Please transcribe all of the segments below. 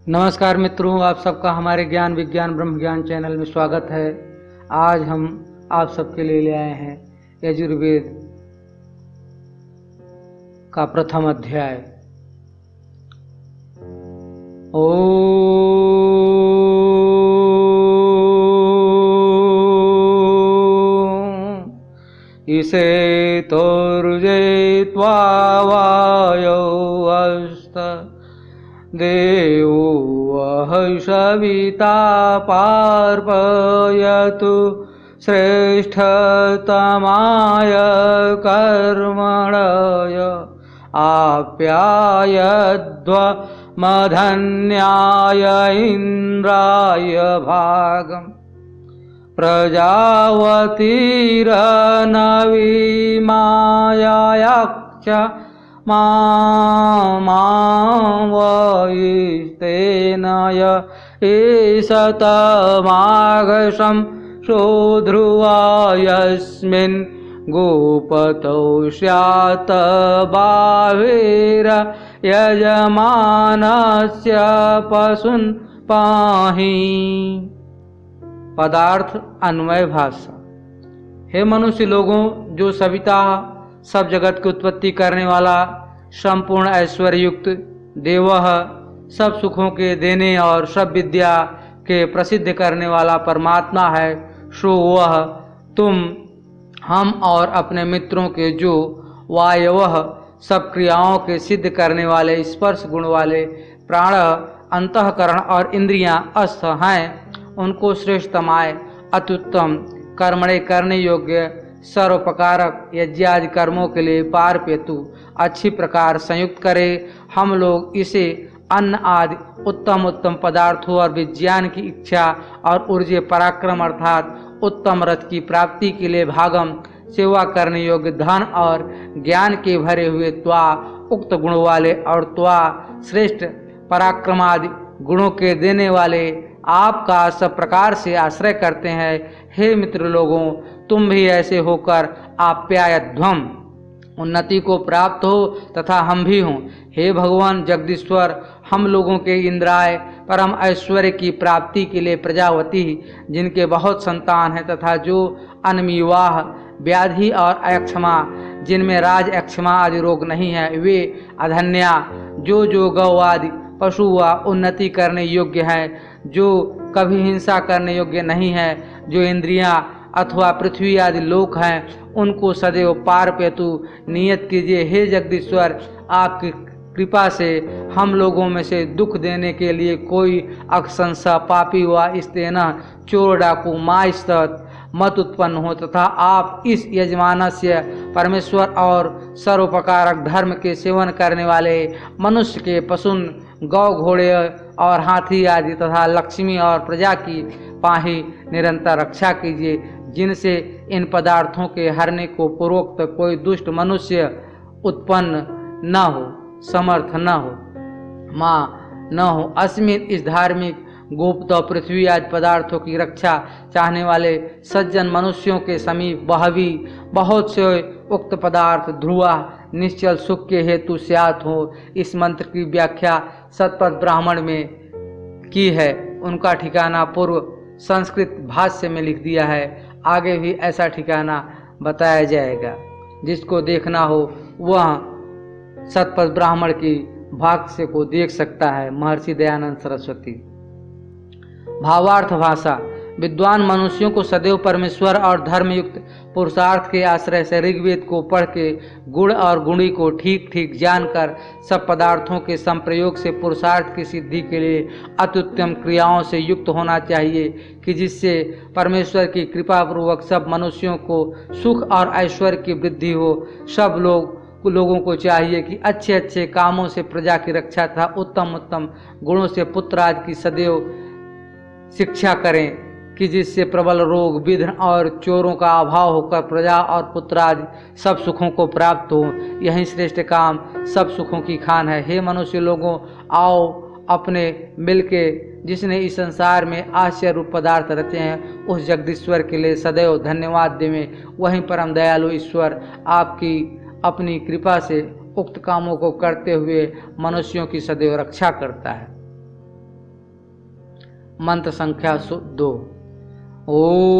नमस्कार मित्रों, आप सबका हमारे ज्ञान विज्ञान ब्रह्म ज्ञान चैनल में स्वागत है। आज हम आप सबके लिए ले आए हैं यजुर्वेद का प्रथम अध्याय। इसे तोर्जे त्वा वायो अस्त देवो सविता पार्पयतु श्रेष्ठतमाय कर्मणय आप्यायध्वमधन्याय इन्द्राय भागम् प्रजावतीरनवीमायक्ष मावयिस्तेनय ईशतमागशं शोध्रुवा यस्मिन् गोपतौ स्यात् बाहिर्यजमानस्य पशून् पाहि। पदार्थ अन्वय भाषा। हे मनुष्य लोगों, जो सविता सब जगत की उत्पत्ति करने वाला, संपूर्ण ऐश्वर्य युक्त, देवः सब सुखों के देने और सब विद्या के प्रसिद्ध करने वाला परमात्मा है, सो वह तुम, हम और अपने मित्रों के जो वायवः सब क्रियाओं के सिद्ध करने वाले, स्पर्श गुण वाले प्राण, अंतःकरण और इंद्रियां अस्थ हैं, उनको श्रेष्ठतमाय अत्युत्तम कर्मणे करने योग्य सर्वप्रकारक यज्ञादि कर्मों के लिए पारपेतु अच्छी प्रकार संयुक्त करे। हम लोग इसे अन्न आदि उत्तम उत्तम पदार्थों और विज्ञान की इच्छा और ऊर्जे पराक्रम अर्थात उत्तम रथ की प्राप्ति के लिए भागम सेवा करने योग्य धन और ज्ञान के भरे हुए त्वा उक्त गुण वाले और त्वा श्रेष्ठ पराक्रमादि गुणों के देने वाले आपका सब प्रकार से आश्रय करते हैं। हे मित्र लोगों, तुम भी ऐसे होकर आप्यायध्वम उन्नति को प्राप्त हो तथा हम भी हों। हे भगवान जगदीश्वर, हम लोगों के इंद्राय परम ऐश्वर्य की प्राप्ति के लिए प्रजावती, जिनके बहुत संतान हैं, तथा जो अनमीवाह व्याधि और अक्षमा, जिनमें राज अक्षमा आदि रोग नहीं है, वे अधन्या जो गौ आदि पशु व उन्नति करने योग्य हैं, जो कभी हिंसा करने योग्य नहीं है, जो इंद्रियां अथवा पृथ्वी आदि लोक हैं, उनको सदैव पार पेतु नियत कीजिए। हे जगदीश्वर, आपकी कृपा से हम लोगों में से दुख देने के लिए कोई अक्षंसा पापी व स्तेन चोर डाकू मास्तत मत उत्पन्न हो, तथा आप इस यजमानस्य परमेश्वर और सर्वप्रकारक धर्म के सेवन करने वाले मनुष्य के पशुन गौ घोड़े और हाथी आदि तथा लक्ष्मी और प्रजा की पाही निरंतर रक्षा कीजिए, जिनसे इन पदार्थों के हरने को पूर्वोक्त कोई दुष्ट मनुष्य उत्पन्न न हो, समर्थ न हो, माँ न हो। अस्मिन इस धार्मिक गुप्त और पृथ्वी आदि पदार्थों की रक्षा चाहने वाले सज्जन मनुष्यों के समीप बहवी बहुत से उक्त पदार्थ ध्रुवा निश्चल सुख के हेतु स्यात् हो। इस मंत्र की व्याख्या सतपथ ब्राह्मण में की है, उनका ठिकाना पूर्व संस्कृत भाष्य में लिख दिया है। आगे भी ऐसा ठिकाना बताया जाएगा। जिसको देखना हो वह सतपथ ब्राह्मण की भाष्य को देख सकता है। महर्षि दयानंद सरस्वती। भावार्थ भाषा। विद्वान मनुष्यों को सदैव परमेश्वर और धर्मयुक्त पुरुषार्थ के आश्रय से ऋग्वेद को पढ़ के गुण और गुणी को ठीक ठीक जानकर सब पदार्थों के संप्रयोग से पुरुषार्थ की सिद्धि के लिए अत्युत्तम क्रियाओं से युक्त होना चाहिए, कि जिससे परमेश्वर की कृपा पूर्वक सब मनुष्यों को सुख और ऐश्वर्य की वृद्धि हो। सब लोगों को चाहिए कि अच्छे अच्छे कामों से प्रजा की रक्षा तथा उत्तम उत्तम गुणों से पुत्र आदि की सदैव शिक्षा करें, कि जिससे प्रबल रोग विघ्न और चोरों का अभाव होकर प्रजा और पुत्र आदि सब सुखों को प्राप्त हो। यही श्रेष्ठ काम सब सुखों की खान है। हे मनुष्य लोगों, आओ अपने मिलके जिसने इस संसार में आश्चर्य रूप पदार्थ रचे हैं, उस जगदीश्वर के लिए सदैव धन्यवाद देवें। वहीं परम दयालु ईश्वर आपकी अपनी कृपा से उक्त कामों को करते हुए मनुष्यों की सदैव रक्षा करता है। मंत्र संख्या 2। ओम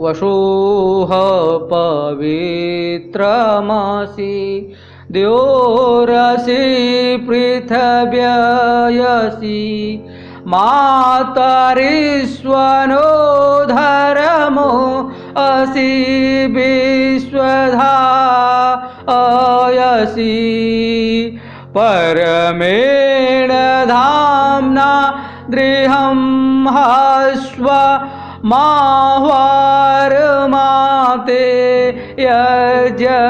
वशोह पवित्रमसि द्योरसि पृथिव्ययसि मातरिस्वनो धर्मो असि विश्वधायसि परमेण धाम्ना दृढं हस्व माह्वारमाते यज्ञपतिर्वारसि।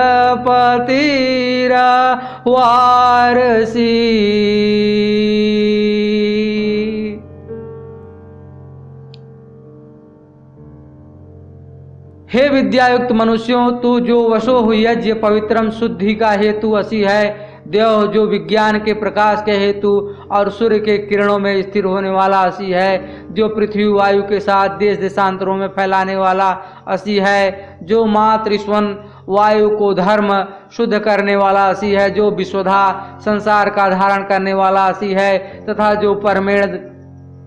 हे विद्यायुक्त मनुष्यों, तू जो वशो यज्ञ पवित्रम शुद्धि का हेतु असी है, देव जो विज्ञान के प्रकाश के हेतु और सूर्य के किरणों में स्थिर होने वाला असी है, जो पृथ्वी वायु के साथ देश देशांतरों में फैलाने वाला असी है, जो मातृस्वन वायु को धर्म शुद्ध करने वाला असी है, जो विश्वधा संसार का धारण करने वाला असी है, तथा जो परमेण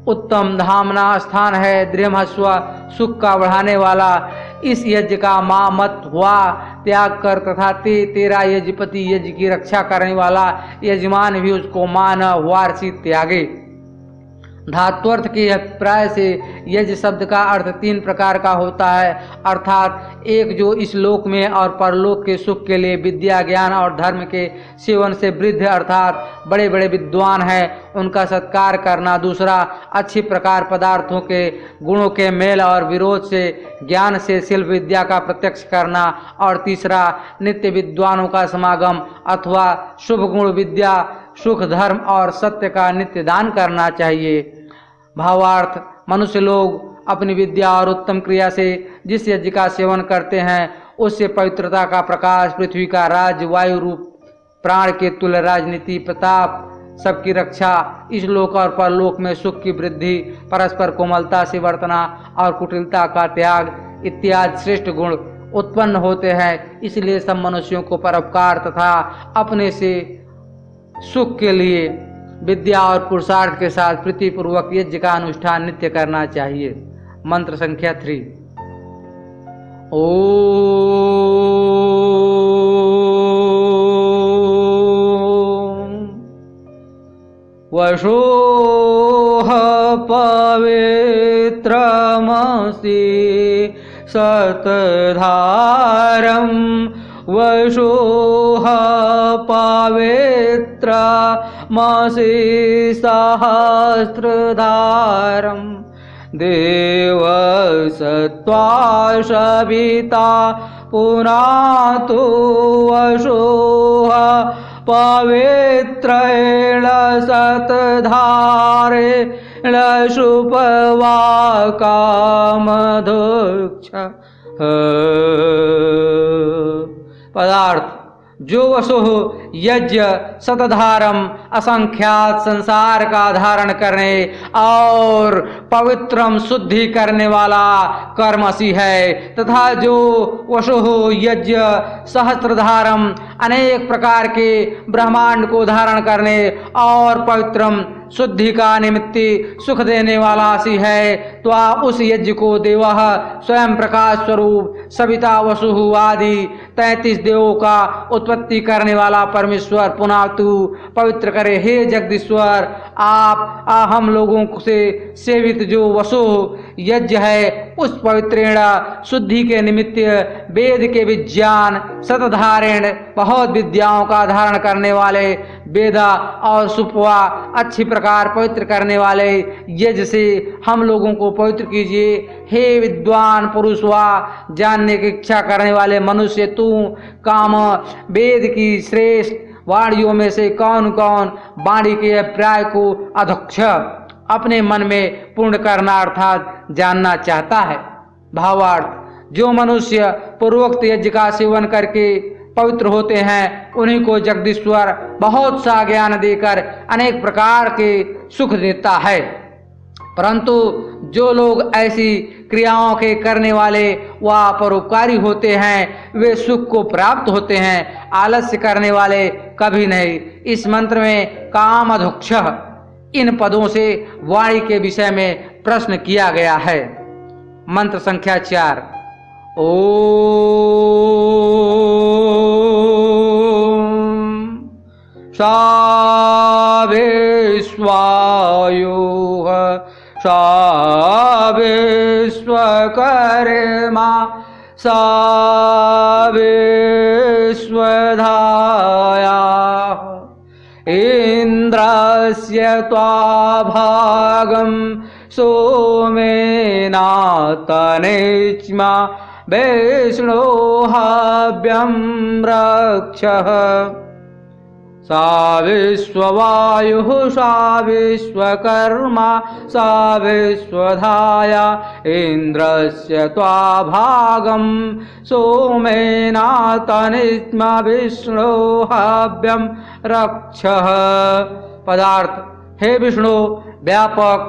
उत्तम धामना स्थान है, दृढ़मस्व सुख का बढ़ाने वाला। इस यज्ञ का माँ मत हुआ त्याग कर तथा तेरा यज्ञपति यज्ञ की रक्षा करने वाला यजमान भी उसको मान वारसी त्यागे। धात्वर्थ के अभिप्राय से यज्ञ शब्द का अर्थ 3 प्रकार का होता है, अर्थात एक जो इस लोक में और परलोक के सुख के लिए विद्या ज्ञान और धर्म के सेवन से वृद्ध अर्थात बड़े बड़े विद्वान हैं उनका सत्कार करना, दूसरा अच्छी प्रकार पदार्थों के गुणों के मेल और विरोध से ज्ञान से शिल्प विद्या का प्रत्यक्ष करना, और तीसरा नित्य विद्वानों का समागम अथवा शुभ गुण विद्या सुख धर्म और सत्य का नित्य दान करना चाहिए। भावार्थ, मनुष्य लोग अपनी विद्या और उत्तम क्रिया से जिस यज्ञ का सेवन करते हैं उससे पवित्रता का प्रकाश, पृथ्वी का राज, वायु रूप प्राण के तुल्य राजनीति, प्रताप, सबकी रक्षा, इस लोक और परलोक में सुख की वृद्धि, परस्पर कोमलता से वर्तना और कुटिलता का त्याग इत्यादि श्रेष्ठ गुण उत्पन्न होते हैं। इसलिए सब मनुष्यों को परोपकार तथा अपने से सुख के लिए विद्या और पुरुषार्थ के साथ प्रीतिपूर्वक यज्ञ का अनुष्ठान नित्य करना चाहिए। मंत्र संख्या 3। ओम वशोह पवित्रमसि सतधारं वशोह पवित्रमसि सहस्रधारं देवसत्त्वा सविता पुनातु वशोह पवित्रेण सतधारेण शुभवाकामधुक्ष। पदार्थ, जो वसुः यज्ञ शतधारम असंख्यात संसार का धारण करने और पवित्रम शुद्धि करने वाला कर्मसी है, तथा जो वसुः यज्ञ सहस्त्रधारम अनेक प्रकार के ब्रह्मांड को धारण करने और पवित्रम शुद्धि का निमित्ति सुख देने वाला सी है, तो आप उस यज्ञ को देवः स्वयं प्रकाश स्वरूप सविता वसुः आदि 33 देवों का उत्पत्ति करने वाला परमेश्वर पुनातु पवित्र करे। हे जगदीश्वर, आप हम लोगों से सेवित जो वसुः यज्ञ है उस पवित्रेण शुद्धि के निमित्त वेद के विज्ञान शतधारेण बहुत विद्याओं का धारण करने वाले वेदा और सुपवा अच्छी प्रकार पवित्र करने वाले यज्ञ से हम लोगों को पवित्र कीजिए। हे विद्वान पुरुष वा जानने की इच्छा करने वाले मनुष्य, तू काम वेद की श्रेष्ठ वाणियों में से कौन कौन वाणी के अभिप्राय को अध्यक्ष अपने मन में पूर्ण करना अर्थात जानना चाहता है। भावार्थ, जो मनुष्य पूर्वोक्त यज्ञ का सेवन करके पवित्र होते हैं उन्हीं को जगदीश्वर बहुत सा ज्ञान देकर अनेक प्रकार के सुख देता है, परंतु जो लोग ऐसी क्रियाओं के करने वाले व परोपकारी होते हैं वे सुख को प्राप्त होते हैं, आलस्य करने वाले कभी नहीं। इस मंत्र में कामधुक्षः इन पदों से वाणी के विषय में प्रश्न किया गया है। मंत्र संख्या 4। ओम सा विश्वायुः सा विश्वकर्मा सा विश्वधायाः इन्द्रस्य त्वाभागं सोमेनातनिच्मा विष्णोहाभ्यं रक्षः सा विश्ववायुः सा विश्वकर्मा सा विश्वधाया इन्द्रस्य त्वाभागं सोमेनातनिच्मा विष्णोहाभ्यं रक्षः। पदार्थ: हे विष्णु व्यापक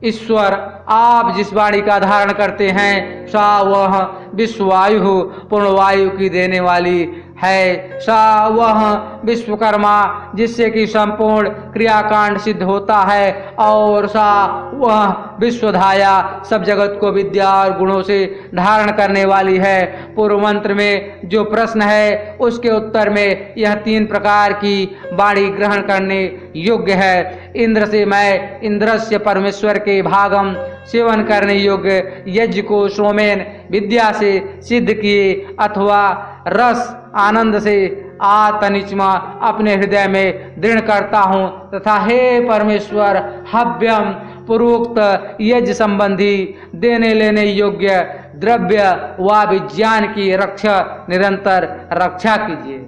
ईश्वर, आप जिस वाणी का धारण करते हैं सा वह विश्ववायु पूर्णवायु की देने वाली है, सा वह विश्वकर्मा जिससे कि संपूर्ण क्रियाकांड सिद्ध होता है, और सा वह विश्वधाया सब जगत को विद्या और गुणों से धारण करने वाली है। पूर्व मंत्र में जो प्रश्न है उसके उत्तर में यह 3 प्रकार की वाणी ग्रहण करने योग्य है। इंद्र से मैं इंद्रस्य परमेश्वर के भागम सेवन करने योग्य यज्ञ को सोमेन विद्या से सिद्ध किए, अथवा रस आनंद से आतनिचमा अपने हृदय में दृढ़ करता हूँ, तथा हे परमेश्वर हव्यम पूर्वोक्त यज्ञ संबंधी देने लेने योग्य द्रव्य व विज्ञान की रक्षा निरंतर रक्षा कीजिए।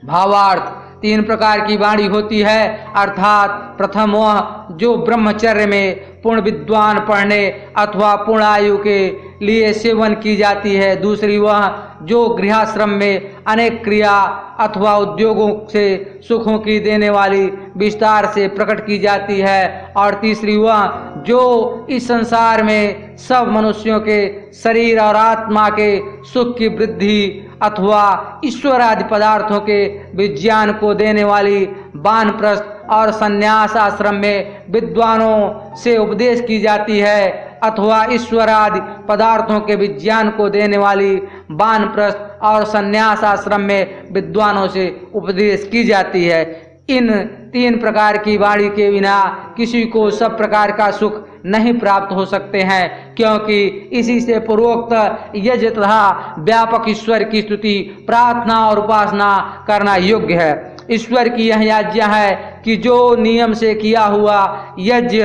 भावार्थ: 3 प्रकार की वाणी होती है, अर्थात प्रथम वह जो ब्रह्मचर्य में पूर्ण विद्वान पढ़ने अथवा पूर्ण आयु के लिए सेवन की जाती है। दूसरी वह जो गृहाश्रम में अनेक क्रिया अथवा उद्योगों से सुखों की देने वाली विस्तार से प्रकट की जाती है। और तीसरी वह जो इस संसार में सब मनुष्यों के शरीर और आत्मा के सुख की वृद्धि अथवा ईश्वर आदि पदार्थों के विज्ञान को देने वाली वानप्रस्थ और संन्यास आश्रम में विद्वानों से उपदेश की जाती है, अथवा ईश्वर आदि पदार्थों के विज्ञान को देने वाली वानप्रस्थ और संन्यास आश्रम में विद्वानों से उपदेश की जाती है। इन 3 प्रकार की वाणी के बिना किसी को सब प्रकार का सुख नहीं प्राप्त हो सकते हैं, क्योंकि इसी से पूर्वोक्त यज्ञ तथा व्यापक ईश्वर की स्तुति, प्रार्थना और उपासना करना योग्य है। ईश्वर की यह आज्ञा है कि जो नियम से किया हुआ यज्ञ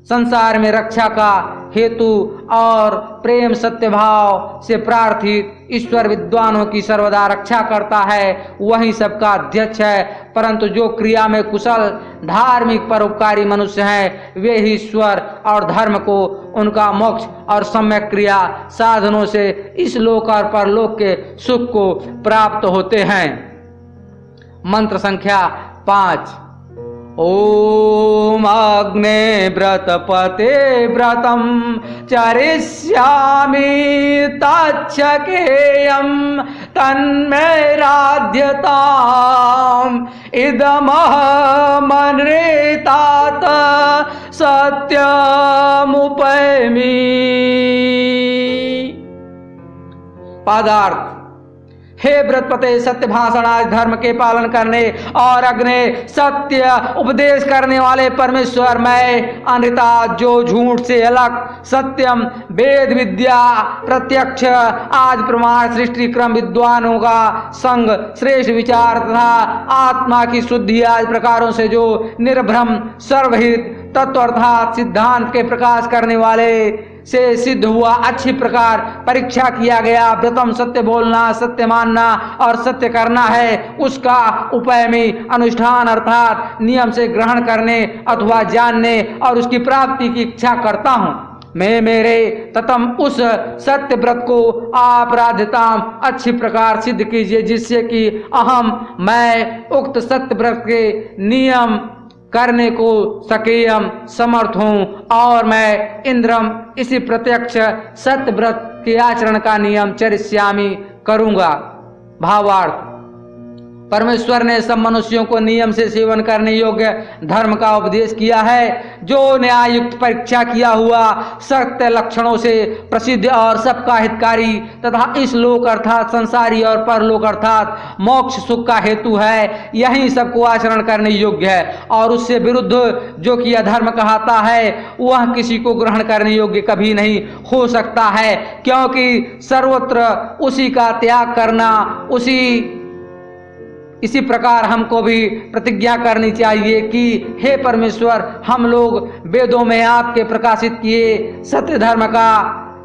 संसार में रक्षा का हेतु और प्रेम सत्यभाव से प्रार्थित ईश्वर विद्वानों की सर्वदा रक्षा करता है, वही सबका अध्यक्ष है। परंतु जो क्रिया में कुशल धार्मिक परोपकारी मनुष्य हैं, वे ही ईश्वर और धर्म को उनका मोक्ष और सम्यक क्रिया साधनों से इस लोक और परलोक के सुख को प्राप्त होते हैं। मंत्र संख्या 5। ओम अग्ने व्रतपते व्रतं चरिष्यामि तच्छकेयं तन्मे राध्यताम् इदमहमनृतात सत्यमुपैमि। पदार्थ: हे व्रतपते, सत्य भाषण आदि धर्म के पालन करने और अग्नि सत्य उपदेश करने वाले परमेश्वर, मैं अनृता जो झूठ से अलग सत्यम वेद विद्या प्रत्यक्ष आदि प्रमाण सृष्टि क्रम विद्वानों का संग श्रेष्ठ विचार तथा आत्मा की शुद्धि आदि प्रकारों से जो निर्भ्रम सर्वहित तत्व अर्थात सिद्धांत के प्रकाश करने वाले से सिद्ध हुआ, अच्छी प्रकार परीक्षा किया गया व्रतम सत्य बोलना, सत्य मानना और सत्य करना है, उसका उपयमी अनुष्ठान अर्थात नियम से ग्रहण करने अथवा जानने और उसकी प्राप्ति की इच्छा करता हूँ। मैं मेरे ततम उस सत्य व्रत को अपराधिता अच्छी प्रकार सिद्ध कीजिए, जिससे कि अहम मैं उक्त सत्य व्रत के नियम करने को सकेयम समर्थ हूँ और मैं इंद्रम इसी प्रत्यक्ष सत्य व्रत के आचरण का नियम चरिष्यामि करूँगा। भावार्थ, परमेश्वर ने सब मनुष्यों को नियम से सेवन करने योग्य धर्म का उपदेश किया है, जो न्याय युक्त परीक्षा किया हुआ सत्य लक्षणों से प्रसिद्ध और सबका हितकारी तथा इस लोक अर्थात संसारी और परलोक अर्थात मोक्ष सुख का हेतु है। यही सबको आचरण करने योग्य है और उससे विरुद्ध जो कि अधर्म कहता है वह किसी को ग्रहण करने योग्य कभी नहीं हो सकता है, क्योंकि सर्वत्र उसी का त्याग करना इसी प्रकार हमको भी प्रतिज्ञा करनी चाहिए कि हे परमेश्वर, हम लोग वेदों में आपके प्रकाशित किए सत्य धर्म का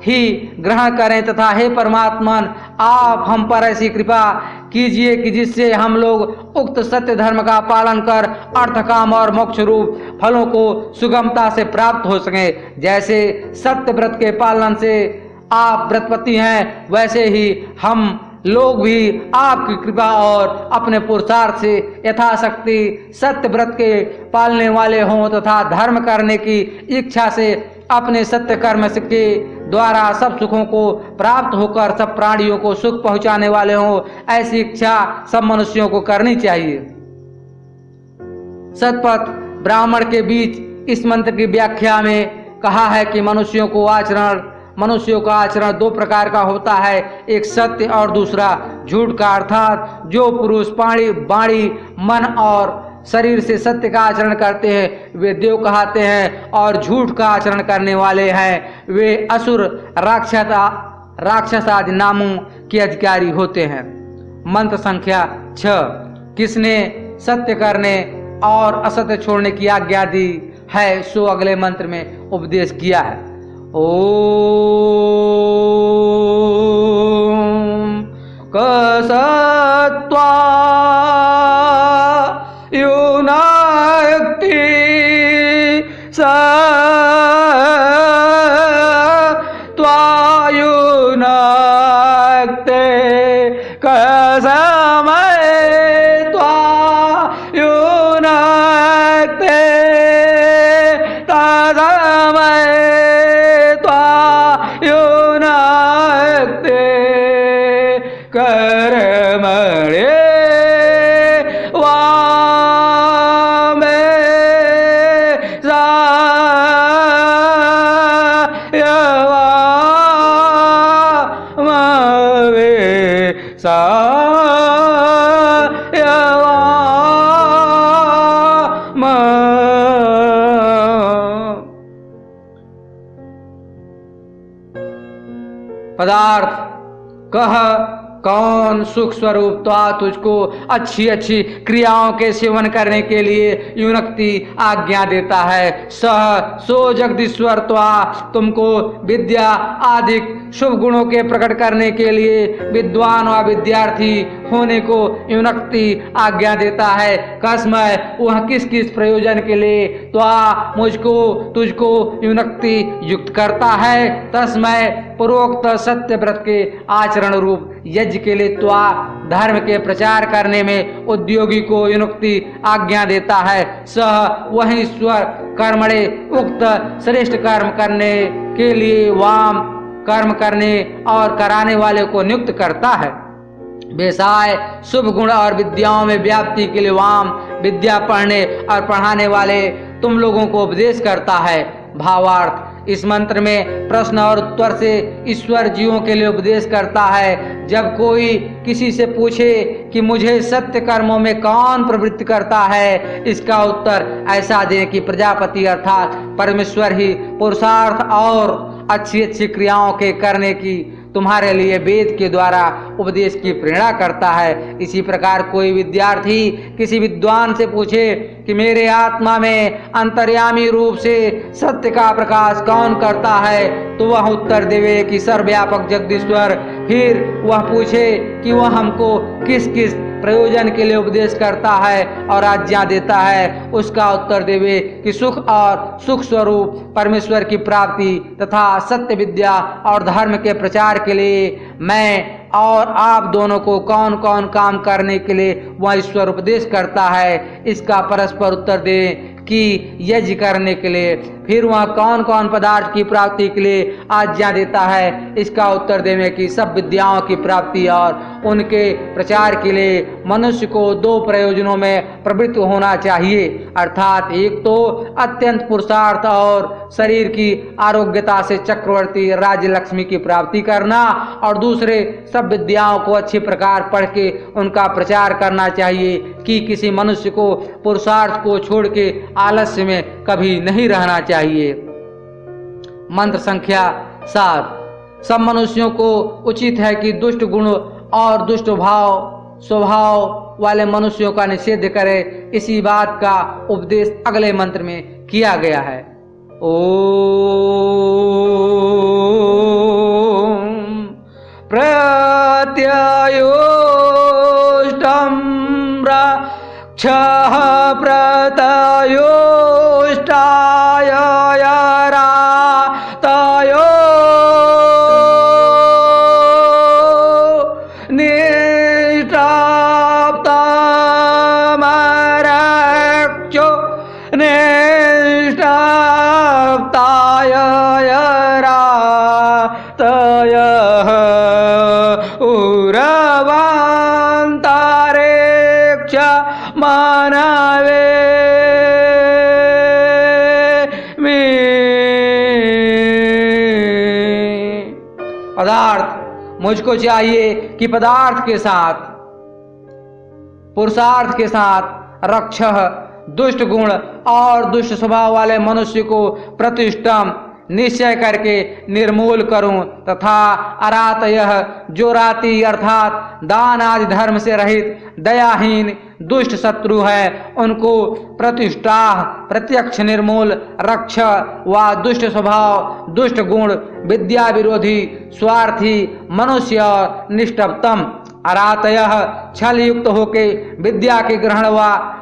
ही ग्रहण करें तथा हे परमात्मन, आप हम पर ऐसी कृपा कीजिए कि जिससे हम लोग उक्त सत्य धर्म का पालन कर अर्थ काम और मोक्ष रूप फलों को सुगमता से प्राप्त हो सके। जैसे सत्य व्रत के पालन से आप व्रतपति हैं, वैसे ही हम लोग भी आपकी कृपा और अपने पुरुषार्थ से यथाशक्ति सत्य व्रत के पालने वाले हों तथा धर्म करने की इच्छा से अपने सत्य कर्म के द्वारा सब सुखों को प्राप्त होकर सब प्राणियों को सुख पहुंचाने वाले हों। ऐसी इच्छा सब मनुष्यों को करनी चाहिए। सतपथ ब्राह्मण के बीच इस मंत्र की व्याख्या में कहा है कि मनुष्यों का आचरण दो प्रकार का होता है, एक सत्य और दूसरा झूठ का। अर्थात जो पुरुष वाणी मन और शरीर से सत्य का आचरण करते हैं वे देव कहते हैं, और झूठ का आचरण करने वाले हैं वे असुर राक्षस आदि नामों के अधिकारी होते हैं। मंत्र संख्या 6। किसने सत्य करने और असत्य छोड़ने की आज्ञा दी है सो अगले मंत्र में उपदेश किया है। ओम कसत्वा युनाक्ति सत्वायुनाक्ते कसमय त्वायुनाक्ते तदमय त्वायुनाक्ते कर्मणे पदार्थ कह कौन सुख स्वरूप त्वा तुझको अच्छी अच्छी क्रियाओं के सेवन करने के लिए युनक्ति आज्ञा देता है। सह सो जगदीश्वर त्वा तुमको विद्या आदि शुभ गुणों के प्रकट करने के लिए विद्वान व विद्यार्थी होने को युनक्ति आज्ञा देता है। कसमय वह किस किस प्रयोजन के लिए त्वा मुझको तुझको युनक्ति युक्त करता है। तस्मय पूर्वोक्त सत्य व्रत के आचरण रूप यज्ञ के लिए त्वा धर्म के प्रचार करने में उद्योगी को युनक्ति आज्ञा देता है। सह वही ईश्वर कर्मणे उक्त श्रेष्ठ कर्म करने के लिए वाम कर्म करने और कराने वाले को नियुक्त करता है। व्यवसाय शुभ गुण और विद्याओं में व्याप्ति के लिए वाम विद्या पढ़ने और पढ़ाने वाले तुम लोगों को उपदेश करता है। भावार्थ इस मंत्र में प्रश्न और उत्तर से ईश्वर जीवों के लिए उपदेश करता है। जब कोई किसी से पूछे कि मुझे सत्य कर्मों में कौन प्रवृत्ति करता है, इसका उत्तर ऐसा दें कि प्रजापति अर्थात परमेश्वर ही पुरुषार्थ और अच्छी अच्छी क्रियाओं के करने की तुम्हारे लिए वेद के द्वारा उपदेश की प्रेरणा करता है। इसी प्रकार कोई विद्यार्थी किसी विद्वान से पूछे कि मेरे आत्मा में अंतर्यामी रूप से सत्य का प्रकाश कौन करता है, तो वह उत्तर देवे कि सर्वव्यापक जगदीश्वर। फिर वह पूछे कि वह हमको किस किस प्रयोजन के लिए उपदेश करता है और आज्ञा देता है, उसका उत्तर देवे कि सुख और सुख स्वरूप परमेश्वर की प्राप्ति तथा सत्य विद्या और धर्म के प्रचार के लिए मैं और आप दोनों को कौन कौन काम करने के लिए वह ईश्वर उपदेश करता है। इसका परस्पर उत्तर दें कि यज्ञ करने के लिए, फिर वह कौन कौन पदार्थ की प्राप्ति के लिए आज्ञा देता है, इसका उत्तर देने की सब विद्याओं की प्राप्ति और उनके प्रचार के लिए मनुष्य को दो प्रयोजनों में प्रवृत्त होना चाहिए, अर्थात एक तो अत्यंत पुरुषार्थ और शरीर की आरोग्यता से चक्रवर्ती राज्य लक्ष्मी की प्राप्ति करना, और दूसरे सब विद्याओं को अच्छे प्रकार पढ़ के उनका प्रचार करना चाहिए कि किसी मनुष्य को पुरुषार्थ को छोड़ के आलस्य में कभी नहीं रहना चाहिए। मंत्र संख्या 7। सब मनुष्यों को उचित है कि दुष्ट गुण और दुष्ट स्वभाव वाले मनुष्यों का निषेध करे। इसी बात का उपदेश अगले मंत्र में किया गया है। ओम प्रत्ययोष्टं रक्षः प्रतयोष्टाय रातयो निष्टाप्तमरक्षो निष्टाप्ताय रातयः उरवान्तरेक्ष मानवे पदार्थ मुझको चाहिए कि पदार्थ के साथ पुरुषार्थ के साथ रक्षः दुष्ट गुण और दुष्ट स्वभाव वाले मनुष्य को प्रतिष्ठम निश्चय करके निर्मूल करूं, तथा अरातयः जो राति अर्थात दान आदि धर्म से रहित दयाहीन दुष्ट शत्रु है उनको प्रतिष्ठा प्रत्यक्ष निर्मूल रक्ष व दुष्ट स्वभाव दुष्ट गुण विद्या विरोधी स्वार्थी मनुष्य निष्ठप्तम अरातयः छल युक्त होके विद्या के ग्रहण व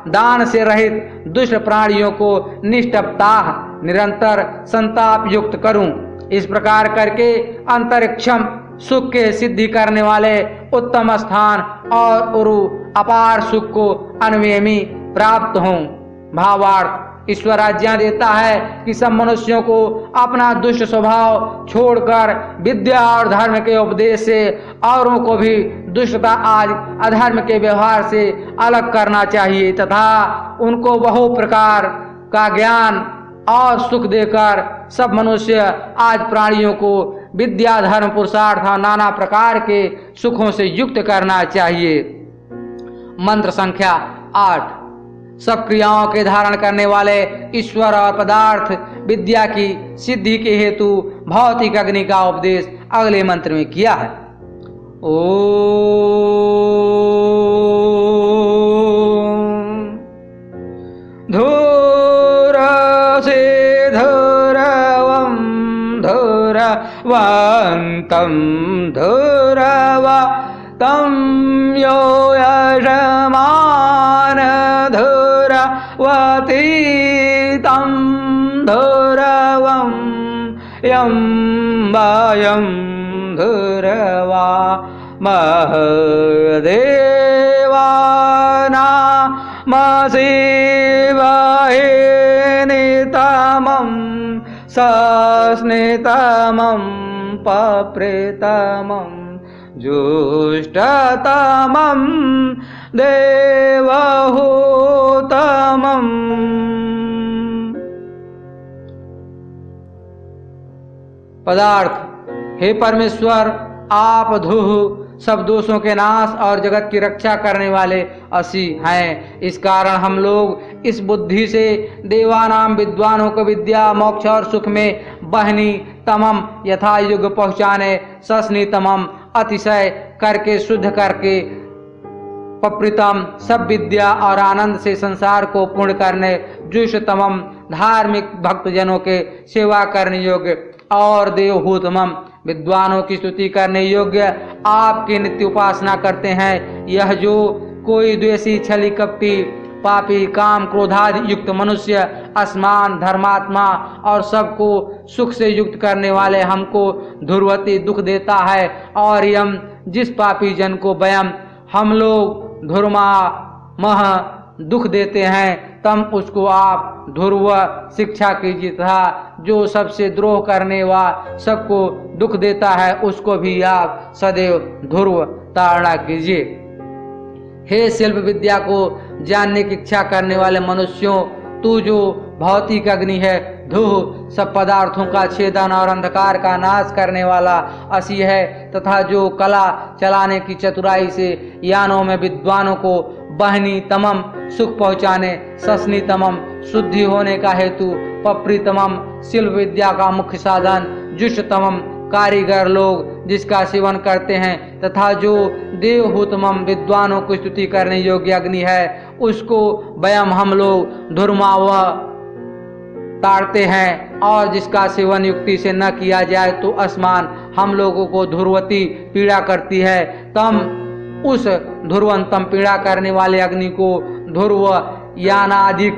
दान से रहित दुष्ट प्राणियों को निष्ठप्ता निरंतर संताप युक्त करूं। इस प्रकार करके अंतरिक्षम सुख के सिद्धि करने वाले उत्तम स्थान और उरु अपार सुख को अन्वेमी प्राप्त हों। भावार्थ ईश्वर आज्ञा देता है कि सब मनुष्यों को अपना दुष्ट स्वभाव छोड़कर विद्या और धर्म के उपदेश से औरों को भी दुष्टता आज अधर्म के व्यवहार से अलग करना चाहिए, तथा उनको बहु प्रकार का ज्ञान और सुख देकर सब मनुष्य आज प्राणियों को विद्या धर्म पुरुषार्थ और नाना प्रकार के सुखों से युक्त करना चाहिए। मंत्र संख्या 8। सब क्रियाओं के धारण करने वाले ईश्वर और पदार्थ विद्या की सिद्धि के हेतु भौतिक अग्नि का उपदेश अगले मंत्र में किया है। ओम धूर से धूरवं धूरवन्तं धूरवतं यो यजमान धूरवतीतं धूरवं यं वायं धूरवा महदेवानामशिवाहिनितमं सस्नितमं पप्रेतमं जुष्टतमं देवहूतमम्। पदार्थ हे परमेश्वर, आप धूह सब दोषों के नाश और जगत की रक्षा करने वाले असी हैं। इस कारण हम लोग इस बुद्धि से देवानाम विद्वानों को विद्या मोक्ष और सुख में बहनी तमम यथा युग पहुँचाने सस्नी तमम अतिशय करके शुद्ध करके पप्रितम सब विद्या और आनंद से संसार को पूर्ण करने जुष्टतमम धार्मिक भक्तजनों के सेवा करने योग्य और देवहूतमम विद्वानों की स्तुति करने योग्य आपकी नित्य उपासना करते हैं। यह जो कोई द्वेषी छली कपटी पापी काम क्रोधादि युक्त मनुष्य असमान धर्मात्मा और सबको सुख से युक्त करने वाले हमको ध्रुवती दुख देता है, और यम जिस पापी जन को वयम हम लोग धुर्मा मह दुख देते हैं तब उसको आप ध्रुव शिक्षा कीजिए, तथा जो सबसे द्रोह करने व सबको दुख देता है उसको भी आप सदैव ध्रुव ताड़ना कीजिए। हे शिल्प विद्या को जानने की इच्छा करने वाले मनुष्यों, तू जो भौतिक अग्नि है, धूह सब पदार्थों का छेदन और अंधकार का नाश करने वाला असी है, तथा जो कला चलाने की चतुराई से यानों में विद्वानों को बहनी तमम सुख पहुँचाने, ससनी तमम शुद्धि होने का हेतु, पप्री तमम शिल्प विद्या का मुख्य साधन, जुष्ट तमम कारीगर लोग जिसका सेवन करते हैं, तथा जो देवहूतमम विद्वानों को स्तुति करने योग्य अग्नि है, उसको वयम हम लोग धुर्माव ताड़ते हैं, और जिसका सेवन युक्ति से न किया जाए तो असमान हम लोगों को ध्रुवती पीड़ा करती है। तम उस ध्रुवंतम पीड़ा करने वाले अग्नि को ध्रुव यानादिक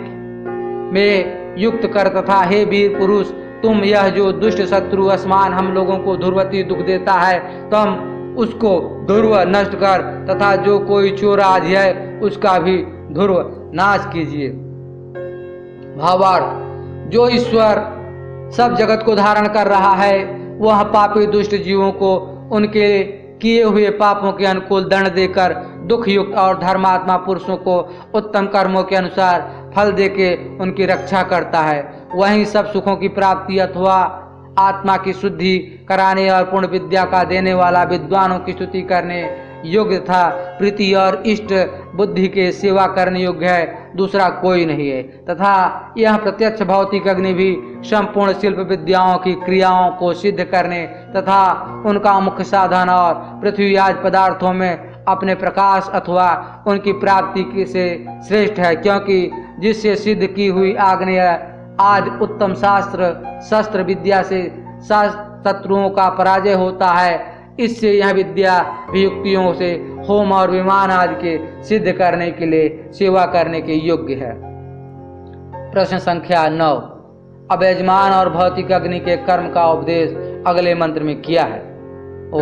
में युक्त कर, तथा हे वीर पुरुष, तुम यह जो दुष्ट शत्रु असमान हम लोगों को ध्रुवती दुख देता है, तुम उसको ध्रुव नष्ट कर, तथा जो कोई चोर आदि है उसका भी ध्रुव नाश कीजिए। भावार्थ, जो ईश्वर सब जगत को धारण कर रहा है, वह पापी दुष्ट जीवों को उनके किए हुए पापों के अनुकूल दंड देकर दुख युक्त और धर्मात्मा पुरुषों को उत्तम कर्मों के अनुसार फल देके उनकी रक्षा करता है। वहीं सब सुखों की प्राप्ति अथवा आत्मा की शुद्धि कराने और पूर्ण विद्या का देने वाला विद्वानों की स्तुति करने योग्य था, प्रीति और इष्ट बुद्धि के सेवा करने योग्य है, दूसरा कोई नहीं है। तथा यह प्रत्यक्ष भौतिक अग्नि भी संपूर्ण शिल्प विद्याओं की क्रियाओं को सिद्ध करने तथा उनका मुख्य साधन और पृथ्वी आदि पदार्थों में अपने प्रकाश अथवा उनकी प्राप्ति से श्रेष्ठ है, क्योंकि जिससे सिद्ध की हुई आग्नेय आदि उत्तम शस्त्र विद्या से शत्रुओं का पराजय होता है। इससे यह विद्या युक्तियों से होम और विमान आदि के सिद्ध करने के लिए सेवा करने के योग्य है। प्रश्न संख्या 9। अब यजमान और भौतिक अग्नि के कर्म का उपदेश अगले मंत्र में किया है। ओम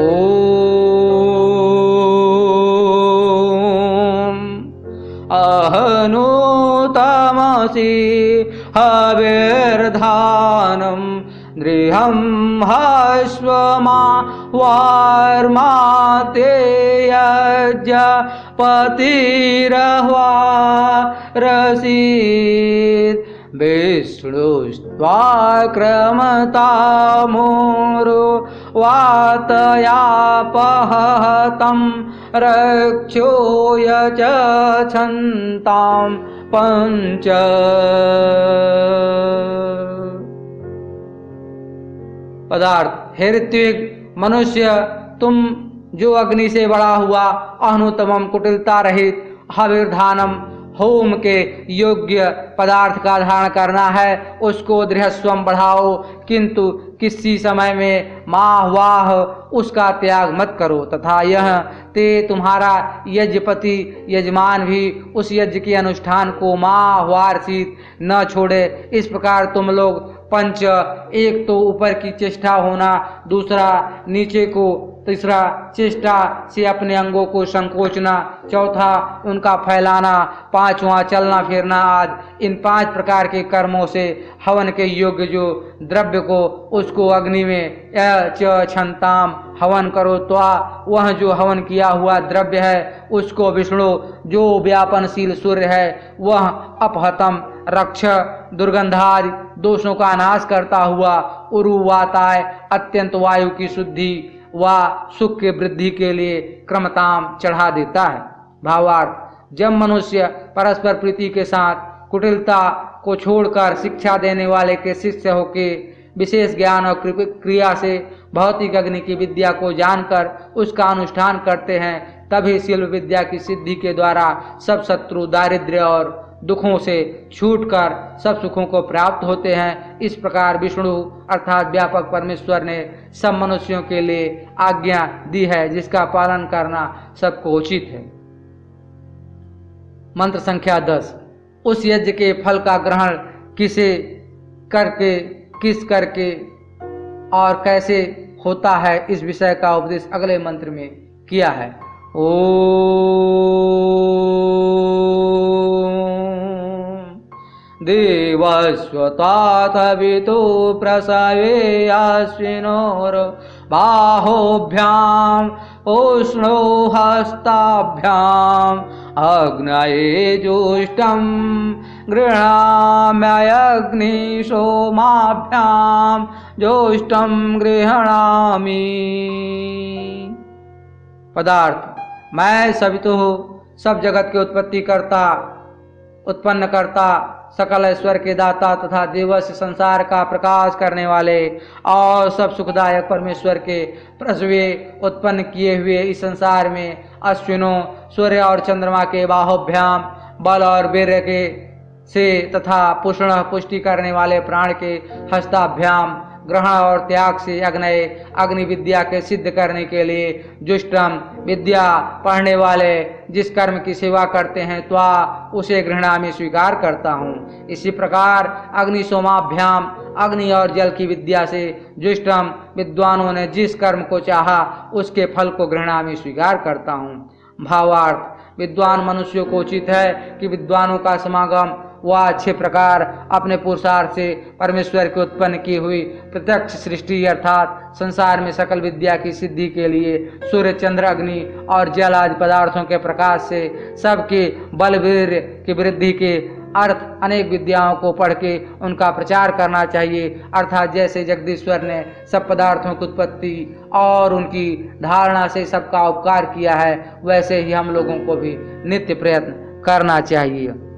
अहनु तमसि हविर्धानम गृहं हश्वमा वार्माते यज्ञपतिरह्वा रसीद विष्णुस्त्वाक्रमतामुरु वातयापहतं रक्षो यजच्छन्तां पंच। पदार्थ, हे ऋत्विक मनुष्य, तुम जो अग्नि से बड़ा हुआ अहनुतमम कुटिलता रहित हविर्धानम होम के योग्य पदार्थ का धारण करना है, उसको दृढ़स्वम बढ़ाओ, किंतु किसी समय में माह वाह उसका त्याग मत करो, तथा यह ते तुम्हारा यज्ञपति यजमान भी उस यज्ञ के अनुष्ठान को माह वार्षित न छोड़े। इस प्रकार तुम लोग पंच, एक तो ऊपर की चेष्टा होना, दूसरा नीचे को, तीसरा चेष्टा से अपने अंगों को संकोचना, चौथा उनका फैलाना, पांचवा चलना फिरना आदि, इन 5 प्रकार के कर्मों से हवन के योग्य जो द्रव्य को उसको अग्नि में क्षमताम हवन करो। तो वह जो हवन किया हुआ द्रव्य है उसको विष्णु जो व्यापनशील सूर्य है वह अपहतम रक्ष दुर्गंधादि दोषों का नाश करता हुआ उरुवाताय अत्यंत वायु की शुद्धि व सुख के वृद्धि के लिए क्रमताम चढ़ा देता है। भावार्थ, जब मनुष्य परस्पर प्रीति के साथ कुटिलता को छोड़कर शिक्षा देने वाले के शिष्य होके विशेष ज्ञान और क्रिया से भौतिक अग्नि की विद्या को जानकर उसका अनुष्ठान करते हैं, तभी शिल्प विद्या की सिद्धि के द्वारा सब शत्रु दारिद्र्य और दुखों से छूटकर सब सुखों को प्राप्त होते हैं। इस प्रकार विष्णु अर्थात व्यापक परमेश्वर ने सब मनुष्यों के लिए आज्ञा दी है, जिसका पालन करना सबको उचित है। मंत्र संख्या 10। उस यज्ञ के फल का ग्रहण किस करके और कैसे होता है, इस विषय का उपदेश अगले मंत्र में किया है। ओम देवस्वतातवितो प्रसवे अश्विनोर बाहोभ्याम उष्णो हस्ताभ्याम अग्नये जुष्टं गृह्णाम्यग्निशोमाभ्याम जुष्टं गृह्णामि। पदार्थ। मैं सवितुः सब जगत की उत्पत्ति करता, उत्पन्न करता, सकल ऐश्वर्य के दाता तथा देवस्य संसार का प्रकाश करने वाले और सब सुखदायक परमेश्वर के प्रसवे उत्पन्न किए हुए इस संसार में अश्विनों सूर्य और चंद्रमा के बाहोभ्याम बल और वीर्य के से तथा पुष्ण पुष्टि करने वाले प्राण के हस्ताभ्याम ग्रहण और त्याग से अग्नय अग्नि विद्या के सिद्ध करने के लिए जुष्टम विद्या पढ़ने वाले जिस कर्म की सेवा करते हैं त्वा उसे घृणा में स्वीकार करता हूँ। इसी प्रकार अग्नि सोमाभ्याम अग्नि और जल की विद्या से जुष्टम विद्वानों ने जिस कर्म को चाहा उसके फल को घृणा में स्वीकार करता हूँ। भावार्थ। विद्वान मनुष्यों को उचित है कि विद्वानों का समागम वह अच्छे प्रकार अपने पुरुषार्थ से परमेश्वर की उत्पन्न की हुई प्रत्यक्ष सृष्टि अर्थात संसार में सकल विद्या की सिद्धि के लिए सूर्य चंद्र अग्नि और जल आदि पदार्थों के प्रकाश से सबके बलवीर की वृद्धि के अर्थ अनेक विद्याओं को पढ़ के उनका प्रचार करना चाहिए। अर्थात जैसे जगदीश्वर ने सब पदार्थों की उत्पत्ति और उनकी धारणा से सबका उपकार किया है वैसे ही हम लोगों को भी नित्य प्रयत्न करना चाहिए।